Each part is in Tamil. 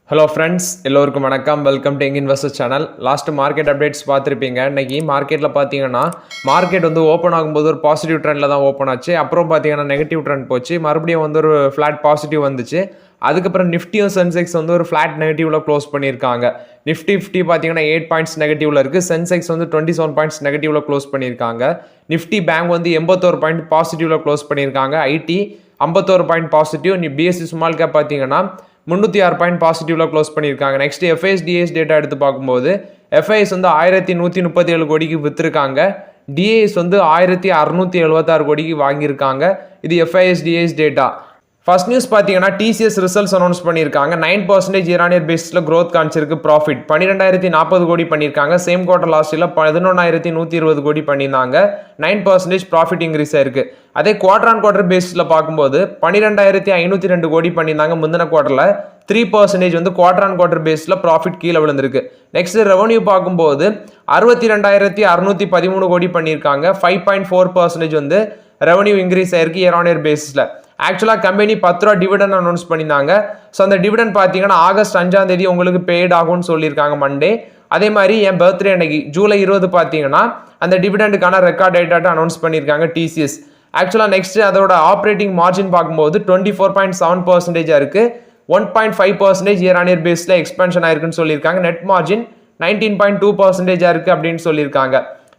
ஹலோ ஃப்ரெண்ட்ஸ், எல்லோருக்கும் வணக்கம். Welcome to young investors channel. Last market updates பார்த்துருப்பீங்க. இன்றைக்கி மார்க்கெட்டில் பார்த்தீங்கன்னா மார்க்கெட் வந்து ஓப்பன் ஆகும்போது ஒரு பாசிட்டிவ் ட்ரெண்டில் தான் ஓப்பன் ஆச்சு. அப்புறம் பார்த்தீங்கன்னா நெகட்டிவ் ட்ரெண்ட் போச்சு. மறுபடியும் வந்து ஒரு ஃப்ளாட் பாசிட்டிவ் வந்துச்சு. அதுக்கப்புறம் நிஃப்டியும் சென்செக்ஸ் வந்து ஒரு ஃப்ளாட் நெகட்டிவில் க்ளோஸ் பண்ணியிருக்காங்க. நிஃப்டி பார்த்தீங்கன்னா 8 பாயிண்ட்ஸ் நெகட்டிவில் இருக்குது. சென்செக்ஸ் வந்து 27 பாயிண்ட்ஸ் நெகட்டிவில் க்ளோஸ் பண்ணியிருக்காங்க. நிஃப்டி பேங்க் வந்து 81 பாயிண்ட் பாசிட்டிவில் க்ளோஸ் பண்ணியிருக்காங்க. IT 51 point positive. BSE small cap பார்த்தீங்கன்னா 306 பாயிண்ட் பாசிட்டிவ்ல க்ளோஸ் பண்ணியிருக்காங்க. நெக்ஸ்ட் எஃப்ஐஎஸ் டேட்டா எடுத்து பார்க்கும்போது எஃப்ஐஎஸ் வந்து 1137 கோடிக்கு விற்றுருக்காங்க. டிஏஎஸ் வந்து 1676 கோடிக்கு வாங்கியிருக்காங்க. இது எஃப்ஐஎஸ் டேட்டா. ஃபர்ஸ்ட் நியூஸ் பார்த்தீங்கன்னா டிசிஎஸ் ரிசல்ட்ஸ் அனௌன்ஸ் பண்ணியிருக்காங்க. 9% இயர் பேசிஸில் க்ரோத் காமிச்சிருக்கு. ப்ராஃபிட் 12,040 கோடி பண்ணியிருக்காங்க. சேம் குவார்டர் லாஸ்ட்டில் 11,120 கோடி பண்ணியிருந்தாங்க. 9% ப்ராஃபிட் இன்க்ரீஸ் ஆயிருக்கு. அதே குவார்டர் பேசிஸில் பார்க்கும்போது 12,502 கோடி பண்ணியிருந்தாங்க. முந்தின குவார்டரில் 3% வந்து குவார்டர் பேஸில் ப்ராஃபிட் கீழே விழுந்திருக்கு. நெக்ஸ்ட் ரெவன்யூ பார்க்கும்போது 62,613 கோடி பண்ணியிருக்காங்க. 5.4% வந்து ரெவன்யூ இன்க்ரீஸ் ஆயிருக்கு இயர் பேசிஸில். ஆக்சுவலாக கம்பெனி 10 ரூபா டிவிடெண்ட் அனௌன்ஸ் பண்ணியிருந்தாங்க. ஸோ அந்த டிவிடெண்ட் பார்த்தீங்கன்னா ஆகஸ்ட் 5ஆம் தேதி உங்களுக்கு பெய்ட் ஆகும்னு சொல்லியிருக்காங்க, மண்டே. அதே மாதிரி என் பர்த்டே அன்னைக்கு ஜூலை 20 பார்த்தீங்கன்னா அந்த டிவிடெண்டுக்கான ரெக்கார்ட் டேட்டாட்ட அனௌன்ஸ் பண்ணியிருக்காங்க டிசிஎஸ். ஆக்சுவலாக நெக்ஸ்ட் அதோட ஆப்ரேட்டிங் மார்ஜின் பார்க்கும்போது 24.7% இருக்குது. 1.5% இயர் பேஸில் எக்ஸ்பென்ஷன் ஆயிருக்குன்னு சொல்லியிருக்காங்க. நெட் மார்ஜின் 19.2% இருக்குது அப்படின்னு சொல்லியிருக்காங்க.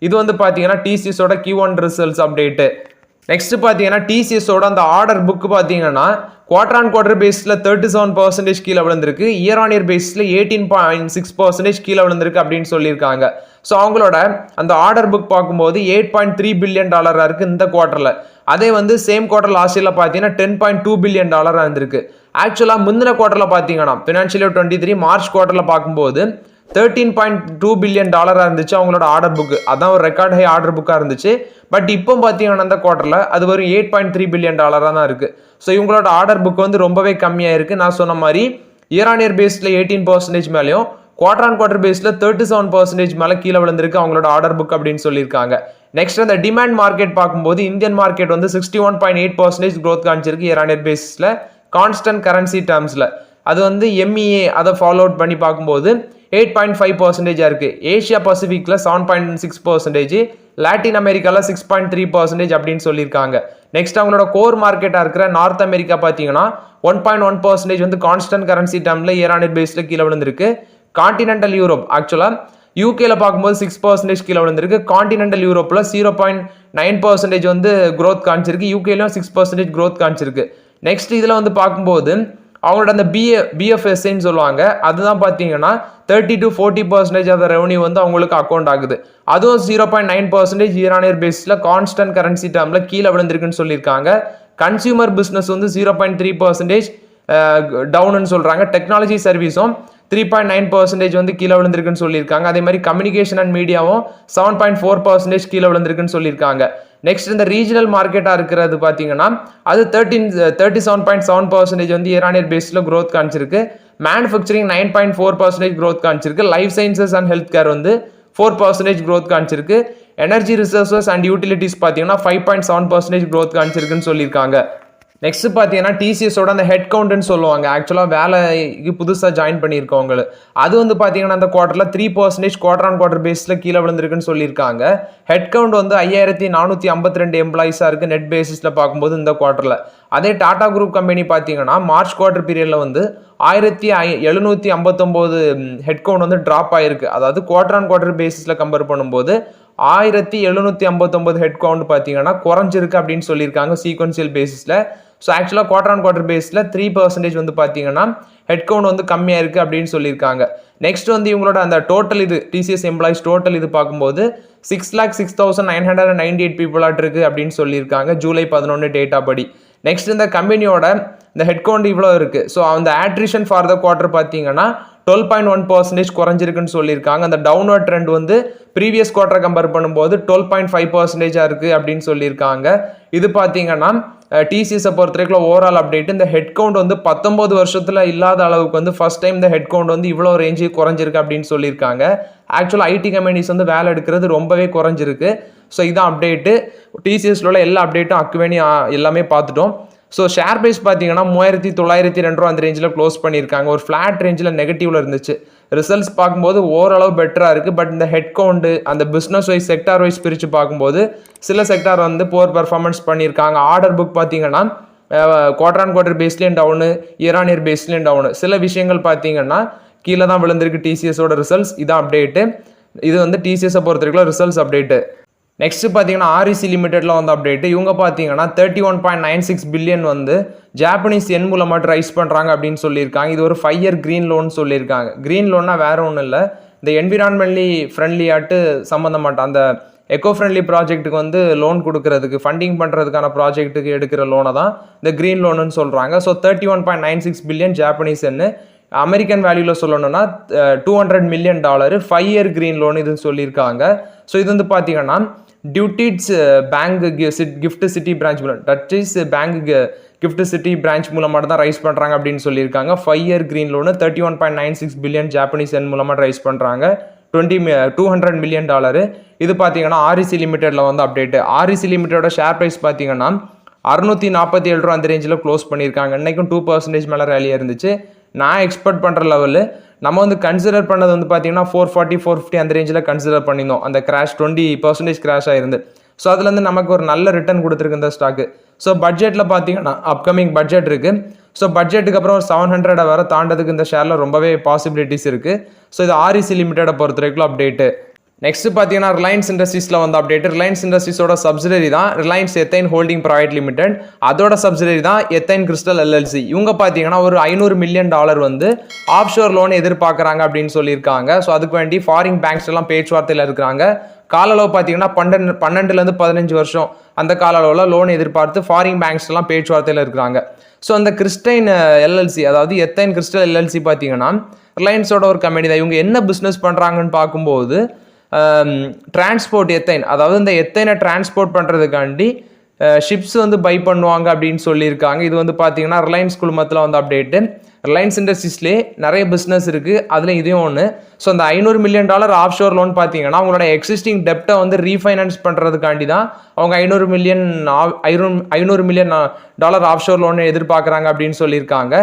இது வந்து பார்த்தீங்கன்னா டிசிஎஸோட Q1 ரிசல்ட்ஸ் அப்டேட்டு. நெக்ஸ்ட் பார்த்தீங்கன்னா டிசிஎஸோட அந்த ஆர்டர் புக் பார்த்தீங்கன்னா குவார்டர் பேஸில் 37% கீழே விழுந்திருக்கு. இயர் பேஸில் 18.6% கீழே விழுந்திருக்கு அப்படின்னு சொல்லியிருக்காங்க. ஸோ அவங்களோட அந்த ஆர்டர் புக் பார்க்கும்போது $8.3 பில்லியன் இருக்குது இந்த குவார்ட்டரில். அதே வந்து சேம் குவார்டர் லாஸ்ட் இயரில் பார்த்தீங்கன்னா $10.2 பில்லியன் இருந்திருக்கு. ஆக்சுவலாக முந்தின குவார்ட்டரில் பார்த்தீங்கன்னா ஃபினான்ஷியல் இயர் 23 மார்ச் குவார்ட்டரில் பார்க்கும்போது $13.2 பில்லியன் இருந்துச்சு அவங்களோட ஆர்டர் புக். அதான் ஒரு ரெக்கார்ட் ஹை ஆர்டர் புக்காக இருந்துச்சு. பட் இப்போ பார்த்தீங்கன்னா அந்த குவார்ட்டரில் அது ஒரு $8.3 பில்லியன் தான் இருக்குது. ஸோ இவங்களோட ஆர்டர் புக் வந்து ரொம்பவே கம்மியாக இருக்குது. நான் சொன்ன மாதிரி இயர் பேஸில் 18% மேலேயும் குவார்டர் பேஸில் 37% மேலே கீழே விழுந்திருக்கு அவங்களோட ஆர்டர் புக் அப்படின்னு சொல்லியிருக்காங்க. நெக்ஸ்ட் அந்த டிமாண்ட் மார்க்கெட் பார்க்கும்போது இந்தியன் மார்க்கெட் வந்து 61.8% க்ரோத் காமிச்சிருக்கு இயர் பேஸில் கான்ஸ்டன்ட் கரன்சி டேர்ம்ஸில். அது வந்து எம்இஏ அதை ஃபாலோ அவுட் பண்ணி பார்க்கும்போது 8.5% இருக்குது. ஏஷியா பசிபிக்கில் 7.6%, லாட்டின் அமெரிக்காவில் 6.3% அப்படின்னு சொல்லியிருக்காங்க. நெக்ஸ்ட் அவங்களோட கோர் மார்க்கெட்டாக இருக்கிற நார்த் அமெரிக்கா பார்த்தீங்கன்னா 1.1% வந்து கான்ஸ்டன்ட் கரன்சி டேர்மில் இயர் பேஸில் கீழே விழுந்திருக்கு. கான்டினென்டல் யூரோப் ஆக்சுவலாக யூகேல பார்க்கும்போது 6% கீழே விழுந்திருக்கு. கான்டினென்டல் யூரோப்பில் 0.9% வந்து க்ரோத் காமிச்சிருக்கு. யூகேலையும் 6% க்ரோத் காமிச்சிருக்கு. நெக்ஸ்ட் இதில் வந்து பார்க்கும்போது அவங்களோட அந்த பிஎஃப்எஸ்ன்னு சொல்லுவாங்க, அதுதான் பார்த்தீங்கன்னா 30 to 40% ஆஃப் ரெவன்யூ வந்து அவங்களுக்கு அக்கௌண்ட் ஆகுது. அதுவும் 0.9% இயர் பேஸில் கான்ஸ்டன்ட் கரன்சி டேர்மில் கீழே விழுந்திருக்குன்னு சொல்லியிருக்காங்க. கன்சியூமர் பிஸ்னஸ் வந்து 0.3% டவுன்னு சொல்கிறாங்க. டெக்னாலஜி சர்வீஸும் 3.9% வந்து கீழே விழுந்திருக்குன்னு சொல்லியிருக்காங்க. அதே மாதிரி கம்யூனிகேஷன் அண்ட் மீடியாவும் 7.4% கீழே விழுந்திருக்குன்னு சொல்லியிருக்காங்க. நெக்ஸ்ட் இந்த ரீஜனல் மார்க்கெட்டாக இருக்கிறது பார்த்தீங்கன்னா அது 37.7% வந்து இயர் பேஸில் க்ரோத் காமிச்சிருக்கு. மேனுஃபேக்சரிங் 9.4% க்ரோத் காமிச்சிருக்கு. Life sciences and health care வந்து 4% க்ரோத் காமிச்சிருக்கு. எனர்ஜி ரிசோர்சஸ் அண்ட் யூட்டிலிட்டிஸ் பார்த்தீங்கன்னா 5.7% க்ரோத் காமிச்சிருக்குன்னு சொல்லியிருக்காங்க. நெக்ஸ்ட் பார்த்தீங்கன்னா டிசிஎஸோட அந்த ஹெட் கவுண்ட்னு சொல்லுவாங்க. ஆக்சுவலாக வேலைக்கு புதுசாக ஜாயின் பண்ணியிருக்கவங்க அது வந்து பார்த்தீங்கன்னா அந்த குவார்ட்டரில் 3% குவார்டர் பேஸில் கீழே விழுந்திருக்குன்னு சொல்லியிருக்காங்க. ஹெட் கவுண்ட் வந்து 5,452 எம்ப்ளாயிஸாக இருக்குது நெட் பேசிஸில் பார்க்கும்போது இந்த குவார்ட்டரில். அதே டாடா குரூப் கம்பெனி பார்த்தீங்கன்னா மார்ச் குவார்ட்டர் பீரியடில் வந்து 1,759 ஹெட் கவுண்ட் வந்து ட்ராப் ஆகிருக்கு. அதாவது குவார்டர் பேசிஸில் கம்பேர் பண்ணும்போது 1,759 ஹெட் கவுண்ட் பார்த்தீங்கன்னா குறைஞ்சிருக்கு அப்படின்னு சொல்லியிருக்காங்க சீக்வன்சியல் பேசிஸில். ஸோ ஆக்சுவலாக குவார்டர் பேஸில் 3% வந்து பார்த்தீங்கன்னா ஹெட் கவுண்ட் வந்து கம்மியாக இருக்குது அப்படின்னு சொல்லியிருக்காங்க. நெக்ஸ்ட் வந்து இவங்களோட அந்த டோட்டல் இது டிசிஎஸ் எம்ப்ளாயிஸ் டோட்டல் இது பார்க்கும்போது 6,06,998 பீப்புளாக இருக்குது அப்படின்னு சொல்லியிருக்காங்க ஜூலை 11 டேட்டா படி. நெக்ஸ்ட் இந்த கம்பெனியோட இந்த ஹெட் கவுண்ட் இவ்வளோ இருக்குது. ஸோ அந்த ஆட்ரிஷன் ஃபார் த குவார்ட்டர் பார்த்தீங்கன்னா 12.1% குறைஞ்சிருக்குன்னு சொல்லியிருக்காங்க. அந்த டவுன்வர்ட் ட்ரெண்ட் வந்து ப்ரீவியஸ் குவார்ட்டரை கம்பேர் பண்ணும்போது 12.5% இருக்குது அப்படின்னு சொல்லியிருக்காங்க. இது பார்த்தீங்கன்னா டிசிஎஸை பொறுத்த வரைக்கும் ஓவரால் அப்டேட். இந்த ஹெட் கவுண்ட் வந்து 19 வருஷத்தில் இல்லாத அளவுக்கு வந்து ஃபர்ஸ்ட் டைம் இந்த ஹெட் கவுண்ட் வந்து இவ்வளோ ரேஞ்சு குறைஞ்சிருக்கு அப்படின்னு சொல்லியிருக்காங்க. ஆக்சுவலாக ஐடி கம்பெனிஸ் வந்து வேலை எடுக்கிறது ரொம்பவே குறைஞ்சிருக்கு. ஸோ இதான் அப்டேட்டு. டிசிஎஸ்ல உள்ள எல்லா அப்டேட்டும் அக்குவேனி எல்லாமே பார்த்துட்டோம். ஸோ ஷேர் ப்ரைஸ் பார்த்தீங்கன்னா 3902 ரூபா அந்த ரேஞ்சில் க்ளோஸ் பண்ணியிருக்காங்க. ஒரு ஃப்ளாட் ரேஞ்சில் நெகட்டிவ்ல இருந்துச்சு. ரிசல்ட்ஸ் பார்க்கும்போது ஓரளவு பெட்டராக இருக்குது. பட் இந்த ஹெட் கவுண்ட் அந்த பிஸ்னஸ் வைஸ் செக்டார் வைஸ் பிரித்து பார்க்கும்போது சில செக்டார் வந்து புவர் பர்ஃபார்மன்ஸ் பண்ணியிருக்காங்க. ஆர்டர் புக் பார்த்தீங்கன்னா குவார்டர் ஆன் குவார்டர் பேஸ்லேயும் டவுனு, இயர் ஆன் இயர் பேஸ்லேயும் டவுனு. சில விஷயங்கள் பார்த்தீங்கன்னா கீழே தான் விழுந்திருக்கு. டிசிஎஸோட ரிசல்ட்ஸ் இதான் அப்டேட்டு. இது வந்து டிசிஎஸை பொறுத்த வரைக்கும் ரிசல்ட்ஸ் அப்டேட்டு. நெக்ஸ்ட் பார்த்தீங்கன்னா ஆர்இசி லிமிடெட்ல வந்து அப்டேட்டு. இவங்க பார்த்தீங்கன்னா 31.96 பில்லியன் வந்து ஜாப்பனீஸ் எண் மூலமாக ரைஸ் பண்ணுறாங்க அப்படின்னு சொல்லியிருக்காங்க. இது ஒரு 5 இயர் க்ரீன் லோன் சொல்லியிருக்காங்க. க்ரீன் லோன்னா வேற ஒன்றும் இல்லை, இந்த என்விரான்மெண்ட்லி ஃப்ரெண்ட்லியாட்டு சம்மந்தமாட்ட அந்த எக்கோ ஃப்ரெண்ட்லி ப்ராஜெக்ட்டுக்கு வந்து லோன் கொடுக்கறதுக்கு ஃபண்டிங் பண்ணுறதுக்கான ப்ராஜெக்ட்டுக்கு எடுக்கிற லோனை தான் இந்த க்ரீன் லோனுன்னு சொல்கிறாங்க. ஸோ 31.96 பில்லியன் ஜாப்பனீஸ் எண்ணு அமெரிக்கன் வேல்யூவில் சொல்லணும்னா $200 மில்லியன் 5 இயர் க்ரீன் லோன் இதுன்னு சொல்லியிருக்காங்க. ஸோ இது வந்து பார்த்தீங்கன்னா டியூட்டிட்ஸ் பேங்க் கிஃப்ட் சிட்டி பிரான்ச் மூலம், that is bank gift city branch மூலமாக தான் ரைஸ் பண்ணுறாங்க அப்படின்னு சொல்லியிருக்காங்க. 5 year green loan 31.96 billion Japanese எண் மூலமாக ரைஸ் பண்ணுறாங்க. $200 மில்லியன். இது பார்த்தீங்கன்னா ஆர்இசி லிமிடெட்ல வந்து அப்டேட்டு. ஆர்இசி லிமிடெடோட ஷேர் ப்ரைஸ் பார்த்தீங்கன்னா 647 ரூபா அந்த ரேஞ்சில் க்ளோஸ் பண்ணியிருக்காங்க. இன்றைக்கும் 2% மேலே ரேலியாக இருந்துச்சு. நான் எக்ஸ்பெக்ட் பண்ணுற லெவலு நம்ம வந்து கன்சிடர் பண்ணது வந்து பார்த்தீங்கன்னா 440 450 அந்த ரேஞ்சில் கன்சிடர் பண்ணியிருந்தோம். அந்த கிராஷ் 20% கிராஷ் ஆயிருந்து. ஸோ அதுலேருந்து நமக்கு ஒரு நல்ல ரிட்டர்ன் கொடுத்துருக்கு இந்த ஸ்டாக்கு. ஸோ பட்ஜெட்டில் பார்த்தீங்கன்னா அப்கமிங் பட்ஜெட் இருக்குது. ஸோ பட்ஜெட்டுக்கு அப்புறம் 700 வர தாண்டதுக்கு இந்த ஷேரில் ரொம்பவே பாசிபிலிட்டிஸ் இருக்குது. ஸோ இது ஆர்இசி லிமிடெடை பொறுத்த வரைக்கும் அப்டேட்டு. நெக்ஸ்ட் பார்த்தீங்கன்னா ரிலையன்ஸ் இண்டஸ்ட்ரீஸில் வந்து அப்டேட். ரிலையன்ஸ் இண்டஸ்ட்ரீஸோட சப்சிடரி தான் ரிலையன்ஸ் எத்தைன் ஹோல்டிங் பிரைவேட் லிமிடெட். அதோட சப்சிடரி தான் எத்தைன் கிறிஸ்டல் எல்எல்சி. இவங்க பார்த்தீங்கன்னா ஒரு $500 மில்லியன் வந்து ஆஃப் ஷோர் லோன் எதிர்பார்க்குறாங்க அப்படின்னு சொல்லியிருக்காங்க. ஸோ அதுக்கு வேண்டி ஃபாரின் பேங்க்ஸ் எல்லாம் பேச்சுவார்த்தையில் இருக்கிறாங்க. கால அளவு பார்த்தீங்கன்னா 12 15 வருஷம் அந்த கால அளவில் லோன் எதிர்பார்த்து ஃபாரின் பேங்க்ஸ் எல்லாம் பேச்சுவார்த்தையில் இருக்கிறாங்க. ஸோ அந்த கிறிஸ்டைன் எல்எல்சி, அதாவது எத்தைன் கிறிஸ்டல் எல்எல்சி பார்த்தீங்கன்னா ரிலையன்ஸோட ஒரு கம்பெனி தான். இவங்க என்ன பிஸ்னஸ் பண்ணுறாங்கன்னு பார்க்கும்போது டிரான்ஸ்போர்ட் எத்தைன், அதாவது இந்த எத்தைனை டிரான்ஸ்போர்ட் பண்ணுறதுக்காண்டி ஷிப்ஸ் வந்து பை பண்ணுவாங்க அப்படின்னு சொல்லியிருக்காங்க. இது வந்து பார்த்தீங்கன்னா ரிலையன்ஸ் குழுமத்தில் வந்து அப்டேட்டு. ரிலையன்ஸ் இண்டஸ்ட்ரீஸ்லேயே நிறைய பிஸ்னஸ் இருக்குது, அதில் இதையும் ஒன்று. ஸோ அந்த $500 மில்லியன் ஆஃப் ஷோர் லோன் பார்த்தீங்கன்னா அவங்களோட எக்ஸிஸ்டிங் டெப்டை வந்து ரீஃபைனான்ஸ் பண்ணுறதுக்காண்டி தான் அவங்க $500 மில்லியன் ஆஃப் ஷோர் லோன் எதிர்பார்க்குறாங்க அப்படின்னு சொல்லியிருக்காங்க.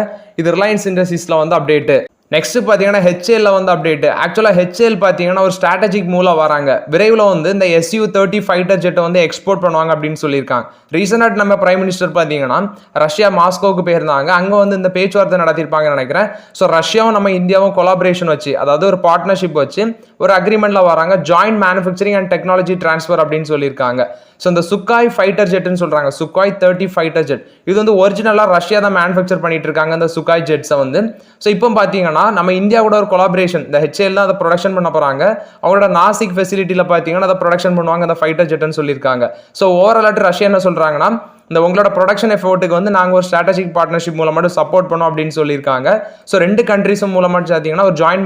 இது ரிலையன்ஸ் இண்டஸ்ட்ரீஸில் வந்து அப்டேட்டு. நெக்ஸ்ட் பார்த்தீங்கன்னா ஹெச்ஏல வந்து அப்டேட். ஆக்சுவலாக ஹெச்ஏல் பார்த்தீங்கன்னா ஒரு ஸ்ட்ராட்டஜிக் மூலம் வராங்க. விரைவில் வந்து இந்த SU-30 ஃபைட்டர் ஜெட்டை வந்து எக்ஸ்போர்ட் பண்ணுவாங்க அப்படின்னு சொல்லியிருக்காங்க. ரீசெண்டாக நம்ம பிரைம் மினிஸ்டர் பார்த்தீங்கன்னா ரஷ்யா மாஸ்கோவுக்கு போயிருந்தாங்க. அங்கே வந்து இந்த பேச்சுவார்த்தை நடத்திருப்பாங்கன்னு நினைக்கிறேன். ஸோ ரஷ்யாவும் நம்ம இந்தியாவும் கொலாபரேஷன் வச்சு, அதாவது ஒரு பார்ட்னர்ஷிப் வச்சு ஒரு அக்ரிமெண்ட்ல வராங்க. Joint manufacturing and technology transfer அப்படின்னு சொல்லியிருக்காங்க. ஸோ இந்த சுக்காய் ஃபைட்டர் ஜெட்னு சொல்றாங்க, சுக்காய் 30 ஃபைட்டர் ஜெட். இது வந்து ஒரிஜினலாக ரஷ்யா தான் மேனுஃபேக்சர் பண்ணிட்டு இருக்காங்க இந்த சுக்காய் ஜெட்ஸை வந்து. ஸோ இப்போ பார்த்தீங்கன்னா நம்ம இந்தியா கூட ஒரு கொலாபரேஷன், இந்த ஹெச்ஏல் தான் அதை ப்ரொடக்ஷன் பண்ண போறாங்க. அவங்களோட நாசிக் ஃபெசிலிட்டியில் பார்த்தீங்கன்னா அதை ப்ரொடக்ஷன் பண்ணுவாங்க இந்த ஃபைட்டர் ஜெட்னு சொல்லியிருக்காங்க. ஸோ ஓவரால் ரஷ்யா என்ன சொல்றாங்கன்னா இந்த உங்களோட ப்ரொடக்ஷன் எஃபோர்ட்டுக்கு வந்து நாங்கள் ஒரு ஸ்ட்ராட்டஜிக் பார்ட்னர்ஷிப் மூலமாக சப்போர்ட் பண்ணோம் அப்படின்னு சொல்லியிருக்காங்க. ஸோ 2 கண்ட்ரீஸும் மூலமாக பார்த்தீங்கன்னா ஒரு ஜாயிண்ட்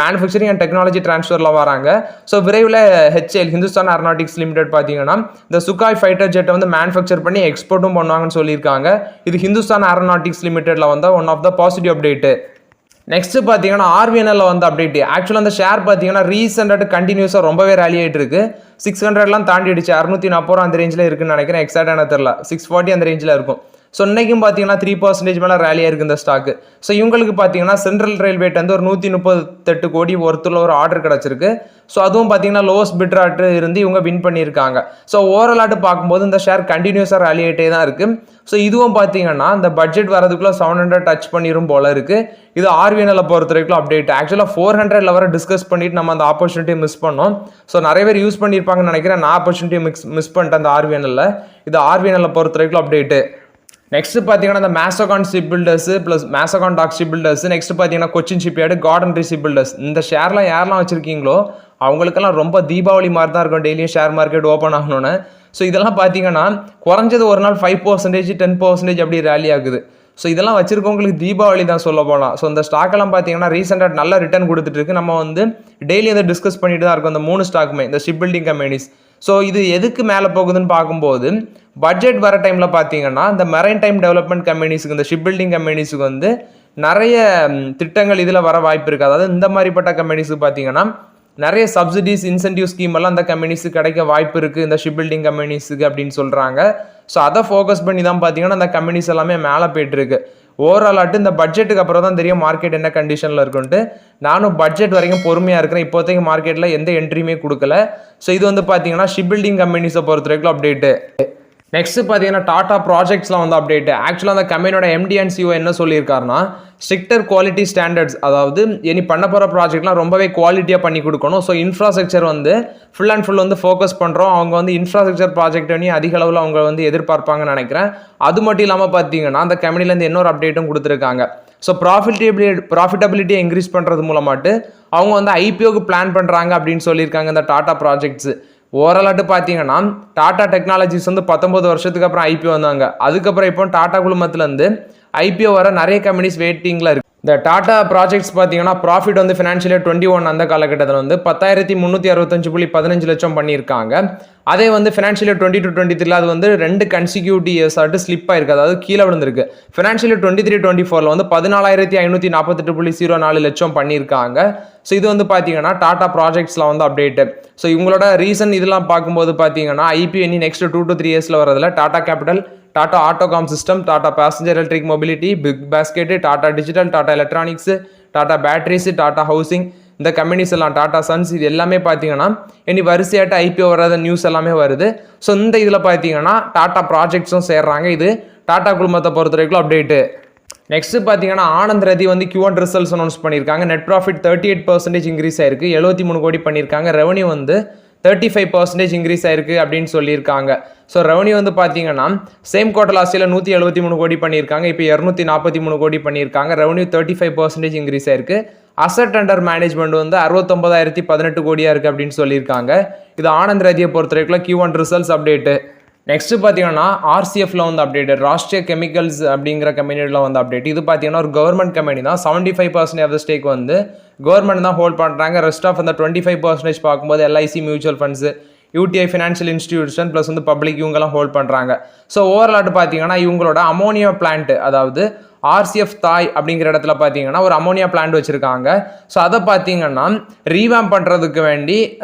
மேனுஃபேக்சரிங் அண்ட் டெக்னாலஜி டிரான்ஸ்ஃபரில் வராங்க. ஸோ விரைவில் ஹெச்ஏஎல் ஹிந்துஸ்தான் ஏரோநாட்டிக்ஸ் லிமிடெட் பார்த்தீங்கன்னா இந்த சுக்காய் ஃபைட்டர் ஜெட்டை வந்து மேனுஃபேக்சர் பண்ணி எக்ஸ்போர்ட்டும் பண்ணுவாங்கன்னு சொல்லியிருக்காங்க. இது ஹிந்துஸ்தான் ஏரோநாட்டிக்ஸ் லிமிடெட்ல வந்து one of the positive update. Next பார்த்தீங்கன்னா ஆர்விஎன்எல் வந்து அப்டேட். ஆக்சுவலாக அந்த ஷேர் பார்த்தீங்கன்னா ரீசெண்டாக கண்டினியூஸாக ரொம்பவே ரேலி ஆகிட்டு இருக்கு. 600 தாண்டிடுச்சு, 640 அந்த ரேஞ்சில் இருக்குன்னு நினைக்கிறேன். எக்ஸாக்டான தெரியல, 640 அந்த ரேஞ்சில் இருக்கும். ஸோ இன்றைக்கும் பார்த்தீங்கன்னா 3% மேலே ரேலியாக இருக்குது இந்த ஸ்டாக்கு. ஸோ இவங்களுக்கு பார்த்தீங்கன்னா சென்ட்ரல் ரயில்வேட் வந்து ஒரு 138 கோடி ஒருத்தர் ஒரு ஆர்டர் கிடச்சிருக்கு. ஸோ அதுவும் பார்த்தீங்கன்னா லோவஸ்ட் பிட்ராட்டு இருந்து இவங்க வின் பண்ணியிருக்காங்க. ஸோ ஓவராலாட்டு பார்க்கும்போது இந்த ஷேர் கண்டினியூஸாக ரேலி ஆகிட்டே தான் இருக்குது. ஸோ இதுவும் பார்த்தீங்கன்னா இந்த பட்ஜெட் வரதுக்குள்ள 700 டச் பண்ணிடும் போல இருக்குது. இது ஆர்விஎன்எல் பொறுத்த வரைக்கும் அப்டேட். ஆக்சுவலாக 400 வரை டிஸ்கஸ் பண்ணிட்டு நம்ம அந்த ஆப்பர்ச்சுனிட்டியை மிஸ் பண்ணோம். ஸோ நிறைய பேர் யூஸ் பண்ணியிருப்பாங்கன்னு நினைக்கிறேன். நான் ஆப்பர்ச்சுனிட்டியை மிஸ் பண்ணிட்டேன் அந்த ஆர்விஎன்எல். இது ஆர்விஎன்எல் பொறுத்த வரைக்கும் அப்டேட்டு. நெக்ஸ்ட் பார்த்தீங்கன்னா இந்த Mazagon ship builders plus Mazagon dock ship builders, next பார்த்தீங்கன்னா Cochin shipyard, Garden Reach ship builders. இந்த ஷேர்லாம் யாரெல்லாம் வச்சிருக்கீங்களோ அவங்களுக்கெல்லாம் ரொம்ப தீபாவளி மாதிரி தான் இருக்கும் டெய்லியும் ஷேர் மார்க்கெட் ஓப்பன் ஆகணும்னு. ஸோ இதெல்லாம் பார்த்தீங்கன்னா குறைஞ்சது ஒரு நாள் 5% 10% அப்படி ரேலி ஆகுது. ஸோ இதெல்லாம் வச்சிருக்கவங்களுக்கு தீபாவளி தான் சொல்ல போகலாம். ஸோ இந்த ஸ்டாக்கெல்லாம் பார்த்தீங்கன்னா ரீசெண்டாக நல்ல ரிட்டர்ன் கொடுத்துட்டு இருக்கு. நம்ம வந்து டெய்லி அதை டிஸ்கஸ் பண்ணிட்டு தான் இருக்கும் இந்த 3 ஸ்டாக்குமே, இந்த ஷிப் பில்டிங் கம்பெனிஸ். ஸோ இது எதுக்கு மேலே போகுதுன்னு பார்க்கும்போது பட்ஜெட் வர டைமில் பார்த்தீங்கன்னா இந்த மெரைன் டைம் டெவலப்மெண்ட் கம்பெனிஸுக்கு, இந்த ஷிப் பில்டிங் கம்பெனிஸுக்கு வந்து நிறைய திட்டங்கள் இதில் வர வாய்ப்பு இருக்குது. அதாவது இந்த மாதிரிப்பட்ட கம்பெனிஸுக்கு பார்த்தீங்கன்னா நிறைய சப்சிடிஸ் இன்சென்டிவ் ஸ்கீம் எல்லாம் அந்த கம்பெனிஸுக்கு கிடைக்க வாய்ப்பு இருக்குது இந்த ஷிப் பில்டிங் கம்பெனிஸுக்கு அப்படின்னு சொல்கிறாங்க. ஸோ அதை ஃபோக்கஸ் பண்ணி தான் பார்த்தீங்கன்னா அந்த கம்பெனிஸ் எல்லாமே மேலே போயிட்டுருக்கு. ஓவராலாட்டு இந்த பட்ஜெட்டுக்கு அப்புறம் தான் தெரியும் மார்க்கெட் என்ன கண்டிஷனில் இருக்குன்ட்டு. நானும் பட்ஜெட் வரைக்கும் பொறுமையாக இருக்கிறேன். இப்போதைக்கு மார்க்கெட்டில் எந்த என்ட்ரியுமே கொடுக்கல. ஸோ இது வந்து பார்த்தீங்கன்னா ஷிப் பில்டிங் கம்பெனிஸை பொறுத்த வரைக்கும் அப்டேட்டு. நெக்ஸ்ட் பார்த்தீங்கன்னா டாடா ப்ராஜெக்ட்ஸ்லாம் வந்து அப்டேட். ஆக்சுவலாக அந்த கம்பெனியோட எம்டி அண்ட் சிஓ என்ன சொல்லியிருக்காருன்னா, ஸ்ட்ரிக்டர் குவாலிட்டி ஸ்டாண்டர்ட்ஸ், அதாவது இனி பண்ண போகிற ப்ராஜெக்ட்லாம் ரொம்பவே குவாலிட்டியாக பண்ணி கொடுக்கணும். ஸோ இன்ஃப்ராஸ்ட்ரக்சர் வந்து ஃபுல் அண்ட் ஃபுல் வந்து ஃபோக்கஸ் பண்ணுறோம். அவங்க வந்து இன்ஃப்ராஸ்ட்ரக்சர் ப்ராஜெக்ட் பண்ணி அதிக அளவில் அவங்க வந்து எதிர்பார்ப்பாங்கன்னு நினைக்கிறேன். அது மட்டும் இல்லாமல் பார்த்தீங்கன்னா அந்த கம்பெனிலேருந்து இன்னொரு அப்டேட்டும் கொடுத்துருக்காங்க. ஸோ ப்ராஃபிட்டபிலிட்டியை இன்க்ரீஸ் பண்ணுறது மூலமாட்டு அவங்க வந்து ஐபிஓக்கு பிளான் பண்ணுறாங்க அப்படின்னு சொல்லியிருக்காங்க இந்த டாடா ப்ராஜெக்ட்ஸ். ஓவராலாட்டு பார்த்தீங்கன்னா டாடா டெக்னாலஜிஸ் வந்து 19 வருஷத்துக்கு அப்புறம் ஐபிஓ வந்தாங்க. அதுக்கப்புறம் இப்போ டாடா குழுமத்துலேருந்து ஐபிஓ வர நிறைய கம்பெனிஸ் வெயிட்டிங்கில் இருக்குது. இந்த டாடா ப்ராஜெக்ட்ஸ் பார்த்தீங்கன்னா ப்ராஃபிட் வந்து ஃபினான்ஷியல் இயர் 21 அந்த காலகட்டத்தில் வந்து 10,365.15 லட்சம் பண்ணியிருக்காங்க. அதே வந்து ஃபினான்ஷியல் இயர் 22-23 அது வந்து 2 கன்சிக்யூட்டிவ் இயர்ஸ் ஆட்டு ஸ்லிப் ஆயிருக்கு, அதாவது கீழே விழுந்திருக்கு. ஃபினான்ஷியல் இயர் 23-24 வந்து 14,548.04 லட்சம் பண்ணியிருக்காங்க. ஸோ இது வந்து பார்த்தீங்கன்னா டாடா ப்ராஜெக்ட்ஸில் வந்து அப்டேட்டு. ஸோ இவங்களோட ரீசன் இதெல்லாம் பார்க்கும்போது பார்த்தீங்கன்னா ஐபிஓ நெக்ஸ்ட் 2 to 3 இயர்ஸில் வரதில் Tata Capital, Tata Autocomp System, Tata Passenger Electric Mobility, Big Basket, Tata Digital, Tata Electronics, Tata Batteries, Tata Housing, இந்த கம்பெனிஸ் எல்லாம் டாடா சன்ஸ் இது எல்லாமே பார்த்தீங்கன்னா இனி வரிசையாட்ட ஐபிஓ வராத நியூஸ் எல்லாமே வருது. ஸோ இந்த இதில் பார்த்தீங்கன்னா டாடா ப்ராஜெக்ட்ஸும் சேர்றாங்க. இது டாடா குழுமத்தை பொறுத்த வரைக்கும் அப்டேட்டு. நெக்ஸ்ட் பார்த்தீங்கன்னா ஆனந்த் ரதி வந்து Q1 ரிசல்ட்ஸ் அனௌன்ஸ் பண்ணியிருக்காங்க. நெட் ப்ராஃபிட் 38% இன்க்ரீஸ் ஆயிருக்கு, 73 கோடி பண்ணியிருக்காங்க. ரெவன்யூ வந்து 35% இன்க்ரீஸ் ஆயிருக்கு அப்படின்னு சொல்லியிருக்காங்க. ஸோ ரெவன்யூ வந்து பார்த்தீங்கன்னா சேம் குவார்டர் லாஸ்ட் இயர்ல 173 கோடி பண்ணியிருக்காங்க, இப்போ 243 கோடி பண்ணியிருக்காங்க. ரெவன்யூ 35% இன்க்ரீஸ் ஆயிருக்கு. அசட் அண்டர் மேனேஜ்மெண்ட் வந்து 69,018 கோடியாக இருக்குது அப்படின்னு சொல்லியிருக்காங்க. இது ஆனந்த் ரதியை பொறுத்த வரைக்கும் Q1 ரிசல்ட்ஸ் அப்டேட்டு. நெக்ஸ்ட் பார்த்தீங்கன்னா ஆர்சிஎஃப்ல வந்து அப்டேட், ராஷ்ட்ரிய கெமிக்கல்ஸ் அப்படிங்கிற கம்பெனியில் வந்து அப்டேட். இது பார்த்தீங்கன்னா ஒரு கவர்மெண்ட் கம்பெனி தான். 75% ஆஃப் த ஸ்டேக் வந்து கவர்மெண்ட் தான் ஹோல்ட் பண்ணுறாங்க. ரெஸ்ட் ஆஃப் அந்த 25% பார்க்கும்போது LIC mutual funds, UTI financial institution plus வந்து பப்ளிக் இவங்கெல்லாம் ஹோல்ட் பண்ணுறாங்க. ஸோ ஓவராலாட்டு பார்த்தீங்கன்னா இவங்களோட அமோனியா பிளான்ட், அதாவது ஆர்சிஎஃப் தாய் அப்படிங்கிற இடத்துல பார்த்தீங்கன்னா ஒரு அமோனியா பிளான்ட் வச்சுருக்காங்க. ஸோ அதை பார்த்தீங்கன்னா ரீவேம் பண்ணுறதுக்கு வேண்டி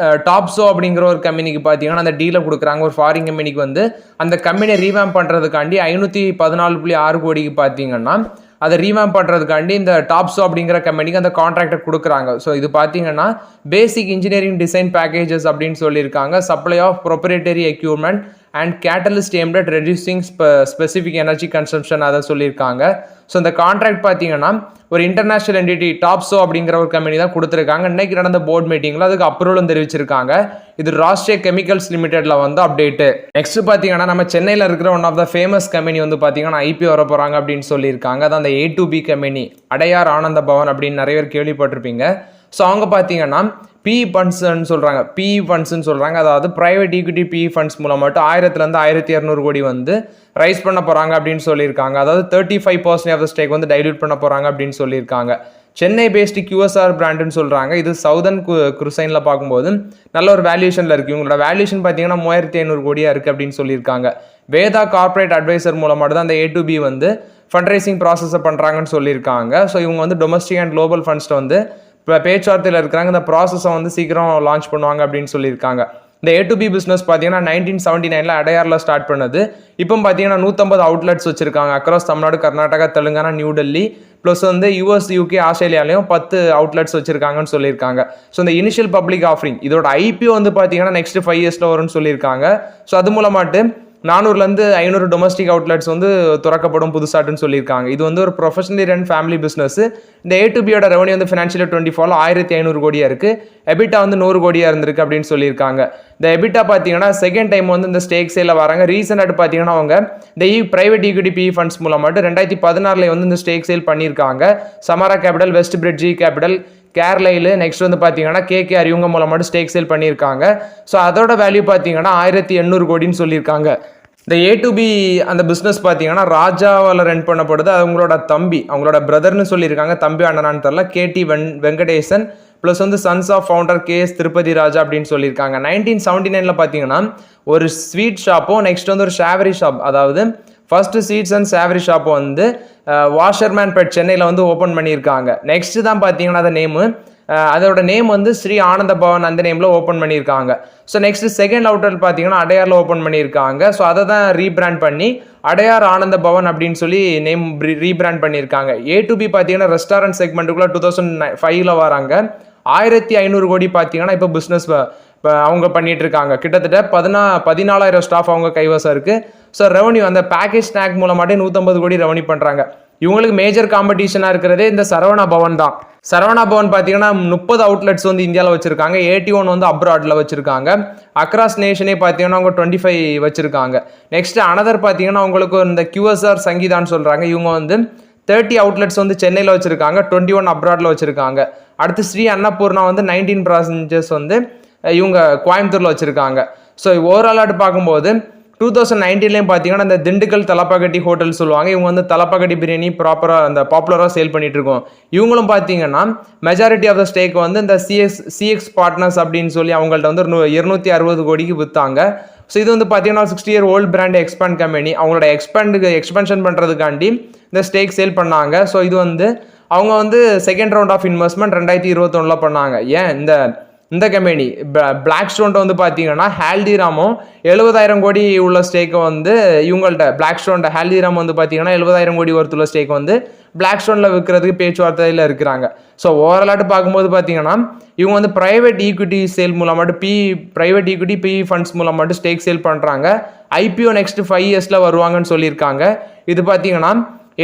டாப்ஸோ அப்படிங்கிற ஒரு கம்பெனிக்கு பார்த்தீங்கன்னா அந்த டீலை கொடுக்குறாங்க. ஒரு ஃபாரின் கம்பெனிக்கு வந்து அந்த கம்பெனியை ரீவேம் பண்ணுறதுக்காண்டி 514.6 கோடிக்கு பார்த்தீங்கன்னா அதை ரீவேம் பண்ணுறதுக்காண்டி இந்த டாப்ஸோ அப்படிங்கிற கம்பெனிக்கு அந்த கான்ட்ராக்டை கொடுக்குறாங்க. ஸோ இது பார்த்தீங்கன்னா பேசிக் இன்ஜினியரிங் டிசைன் பேக்கேஜஸ் அப்படின்னு சொல்லியிருக்காங்க. Supply of proprietary equipment and catalyst aimed at reducing specific energy consumption அதை சொல்லியிருக்காங்க. ஸோ இந்த கான்ட்ராக்ட் பார்த்தீங்கன்னா ஒரு இன்டர்நேஷனல் என்டிட்டி டாப்ஸோ அப்படிங்கிற ஒரு கம்பெனி தான் கொடுத்துருக்காங்க. இன்னைக்கு நடந்த போர்ட் மீட்டிங்கில் அதுக்கு அப்ரூவலும் தெரிவிச்சிருக்காங்க. இது ராஷ்ட்ரிய கெமிக்கல்ஸ் லிமிடெட்ல வந்து அப்டேட்டு. நெக்ஸ்ட் பார்த்தீங்கன்னா நம்ம சென்னையில் இருக்கிற one of the famous company வந்து பார்த்தீங்கன்னா ஐபிஓ வர போகிறாங்க அப்படின்னு சொல்லியிருக்காங்க. அதான் அந்த A2B கம்பெனி, அடையார் ஆனந்த பவன் அப்படின்னு நிறைய பேர் கேள்விப்பட்டிருப்பீங்க. ஸோ அவங்க பார்த்தீங்கன்னா PE ஃபண்ட்ஸ்ன்னு சொல்கிறாங்க, PE ஃபண்ட்ஸ்ன்னு சொல்கிறாங்க. அதாவது ப்ரைவேட் ஈக்விட்டி PE ஃபண்ட்ஸ் மூலம் மட்டும் 1000-லேருந்து 1200 கோடி வந்து ரைஸ் பண்ண போகிறாங்க அப்படின்னு சொல்லியிருக்காங்க. அதாவது 35% ஆஃப் த ஸ்டேக் வந்து டைல்யூட் பண்ண போகிறாங்க அப்படின்னு சொல்லியிருக்காங்க. சென்னை பேஸ்டு QSR பிராண்டுன்னு சொல்கிறாங்க. இது சவுதர்ன் குருசைனில் பார்க்கும்போது நல்ல ஒரு வேல்யூஷனில் இருக்குது. இவங்களோட வேல்யூஷன் பார்த்தீங்கன்னா 3500 கோடியாக இருக்குது அப்படின்னு சொல்லியிருக்காங்க. வேதா கார்பரேட் அட்வைசர் மூலமாக தான் அந்த A2B வந்து ஃபண்ட் ரைசிங் ப்ராசஸை பண்ணுறாங்கன்னு சொல்லியிருக்காங்க. ஸோ இவங்க வந்து டொமஸ்டிக் அண்ட் குளோபல் ஃபண்ட்ஸ்ட்டை வந்து இப்போ பேச்சுவார்த்தையில் இருக்கிறாங்க. இந்த ப்ராசஸை வந்து சீக்கிரம் லான்ச் பண்ணுவாங்க அப்படின்னு சொல்லியிருக்காங்க. இந்த A2B பிஸ்னஸ் பார்த்தீங்கன்னா 1979 அடையாரில் ஸ்டார்ட் பண்ணது. இப்போ பார்த்தீங்கன்னா 150 அவுட்லெட்ஸ் வச்சிருக்காங்க across Tamil Nadu, Karnataka, Telangana, new Delhi plus வந்து US, UK, ஆஸ்திரேலியாலையும் 10 அவுட்லெட்ஸ் வச்சிருக்காங்கன்னு சொல்லியிருக்காங்க. ஸோ இந்த இனிஷியல் பப்ளிக் ஆஃபரிங் இதோட IPO வந்து பார்த்தீங்கன்னா நெக்ஸ்ட் 5 இயர்ஸில் வரும்னு சொல்லியிருக்காங்க. ஸோ அது மூலமாட்டு 400-500 டொமஸ்டிக் அவுட்லெட்ஸ் வந்து திறக்கப்படும் புதுசாட்டுன்னு சொல்லியிருக்காங்க. இது வந்து ஒரு ப்ரொஃபஷனலி ரன் ஃபேமிலி பிஸ்னஸ். இந்த A2Bயோட ரெவன்யூ வந்து ஃபினான்ஷியல் 24 1500 கோடியாக இருக்குது. எபிட்டா வந்து 100 கோடியாக இருந்திருக்கு அப்படின்னு சொல்லியிருக்காங்க. இந்த எபிட்டா பார்த்தீங்கன்னா செகண்ட் டைம் வந்து இந்த ஸ்டேக் சேலில் வராங்க. ரீசெண்டாக பார்த்தீங்கன்னா அவங்க இந்த பிரைவேட் ஈக்விட்டி PE ஃபண்ட்ஸ் மூலமாட்டு 2016 வந்து இந்த ஸ்டேக் சேல் பண்ணியிருக்காங்க. Samara Capital, West Bridge Capital, Carlyle, next வந்து பார்த்தீங்கன்னா KKR இவங்க மூலமாட்டு ஸ்டேக் சேல் பண்ணியிருக்காங்க. ஸோ அதோட வேல்யூ பார்த்தீங்கன்னா 1800 கோடின்னு சொல்லியிருக்காங்க. இந்த A2B அந்த பிஸ்னஸ் பார்த்தீங்கன்னா ராஜாவால் ரன் பண்ணப்படுது. அவங்களோட தம்பி, அவங்களோட பிரதர்னு சொல்லியிருக்காங்க, தம்பி அண்ணனான்னு தெரியல, KT வெங்கடேசன் ப்ளஸ் வந்து sons of founder KS Tirupati Raja அப்படின்னு சொல்லியிருக்காங்க. 1979 பார்த்தீங்கன்னா ஒரு ஸ்வீட் ஷாப்பும் நெக்ஸ்ட் வந்து ஒரு ஷாவரி ஷாப், அதாவது ஃபர்ஸ்ட் ஸ்வீட்ஸ் அண்ட் ஷாவரி ஷாப்பை வந்து வாஷர்மேன் பெட் சென்னையில் வந்து ஓப்பன் பண்ணியிருக்காங்க. நெக்ஸ்ட் தான் பார்த்தீங்கன்னா அந்த நேமு அதோட நேம் வந்து ஸ்ரீ ஆனந்த பவன் அந்த நேமில் ஓப்பன் பண்ணியிருக்காங்க. ஸோ நெக்ஸ்ட் செகண்ட் அவுட்லெட் பார்த்தீங்கன்னா அடையாரில் ஓப்பன் பண்ணியிருக்காங்க. ஸோ அதை தான் ரீபிராண்ட் பண்ணி அடையார் ஆனந்த பவன் அப்படின்னு சொல்லி நேம் ரீபிராண்ட் பண்ணியிருக்காங்க. A2B பார்த்தீங்கன்னா ரெஸ்டாரண்ட் செக்மெண்ட்டுக்குள்ள 2005 வராங்க. 1500 கோடி பார்த்தீங்கன்னா இப்போ பிஸ்னஸ் இப்போ அவங்க பண்ணிட்டு இருக்காங்க. கிட்டத்தட்ட 14,000 ஸ்டாஃப் அவங்க கைவசம் இருக்கு. ஸோ ரெவன்யூ அந்த பேக்கேஜ் ஸ்நாக் மூலமாட்டே 150 கோடி ரெவன்யூ பண்ணுறாங்க. இவங்களுக்கு மேஜர் காம்படிஷனாக இருக்கிறதே இந்த சரவணா பவன் தான். சரவணா பவன் பார்த்தீங்கன்னா 30 அவுட்லெட்ஸ் வந்து இந்தியாவில் வச்சிருக்காங்க. 81 வந்து அப்ராட்ல வச்சிருக்காங்க. அக்ராஸ் நேஷனே பார்த்தீங்கன்னா அவங்க 25 வச்சிருக்காங்க. நெக்ஸ்ட் அனதர் பார்த்தீங்கன்னா உங்களுக்கு இந்த QSR சங்கீதான்னு சொல்றாங்க. இவங்க வந்து 30 அவுட்லெட்ஸ் வந்து சென்னையில் வச்சிருக்காங்க. 21 அப்ராட்ல வச்சிருக்காங்க. அடுத்து ஸ்ரீ அன்னபூர்ணா வந்து 19 பிரான்ச்சஸ் வந்து இவங்க கோயம்புத்தூர்ல வச்சிருக்காங்க. ஸோ ஓவராலாட்டு பார்க்கும்போது 2019 பார்த்தீங்கன்னா இந்த திண்டுக்கல் தலப்பாக்கட்டி ஹோட்டல் சொல்லுவாங்க. இவங்க வந்து தலப்பாக்கட்டி பிரியாணி ப்ராப்பராக அந்த பாப்புலராக சேல் பண்ணிட்டு இருக்கோம். இவங்களும் பார்த்தீங்கன்னா மெஜாரிட்டி ஆஃப் த ஸ்டேக் வந்து இந்த சிஎக்ஸ் பார்ட்னர்ஸ் அப்படின்னு சொல்லி அவங்கள்ட்ட வந்து 260 கோடிக்கு விற்றாங்க. ஸோ இது வந்து பார்த்தீங்கன்னா 60 year old brand expand company. அவங்களோட எக்ஸ்பென்ஷன் பண்ணுறதுக்காண்டி இந்த ஸ்டேக் சேல் பண்ணாங்க. ஸோ இது வந்து அவங்க வந்து செகண்ட் ரவுண்ட் ஆஃப் இன்வெஸ்ட்மெண்ட் 2021 பண்ணாங்க. ஏன் இந்த கம்பெனி பிளாக் ஸ்டோன்ட்ட வந்து பார்த்தீங்கன்னா ஹால்டிராமும் 70,000 கோடி உள்ள ஸ்டேக்கை வந்து இவங்கள்ட்ட பிளாக் ஸ்டோன்ட்ட ஹால்டிராம் வந்து பார்த்தீங்கன்னா 70,000 கோடி ஒருத்துள்ள ஸ்டேக் வந்து பிளாக் ஸ்டோனில் விற்கிறதுக்கு பேச்சுவார்த்தையில் இருக்கிறாங்க. ஸோ ஓவராலாட்டு பார்க்கும்போது பார்த்தீங்கன்னா இவங்க வந்து ப்ரைவேட் ஈக்விட்டி சேல் மூலமாட்டு ப்ரைவேட் ஈக்விட்டி PE ஃபண்ட்ஸ் மூலமாட்டு ஸ்டேக் சேல் பண்ணுறாங்க. IPO நெக்ஸ்ட் 5 yearsல வருவாங்கன்னு சொல்லியிருக்காங்க. இது பார்த்தீங்கன்னா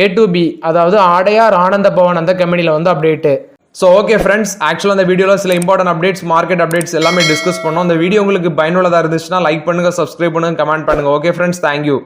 A2B அதாவது அடையார் ஆனந்த பவன் அந்த கம்பெனியில் வந்து அப்டேட்டு. ஸோ ஓகே ஃப்ரெண்ட்ஸ், ஆக்சுவலாக அந்த வீடியோவில் சில இம்பார்ட்டன்ட் அப்டேட்ஸ் மார்க்கெட் அப்டேட்ஸ் எல்லாமே டிஸ்கஸ் பண்ணோம். அந்த வீடியோ உங்களுக்கு பயனுள்ளதாக இருந்துச்சுன்னா லைக் பண்ணுங்கள், சப்ஸ்கிரைப் பண்ணுங்கள், கமெண்ட் பண்ணுங்கள். Okay friends, thank you.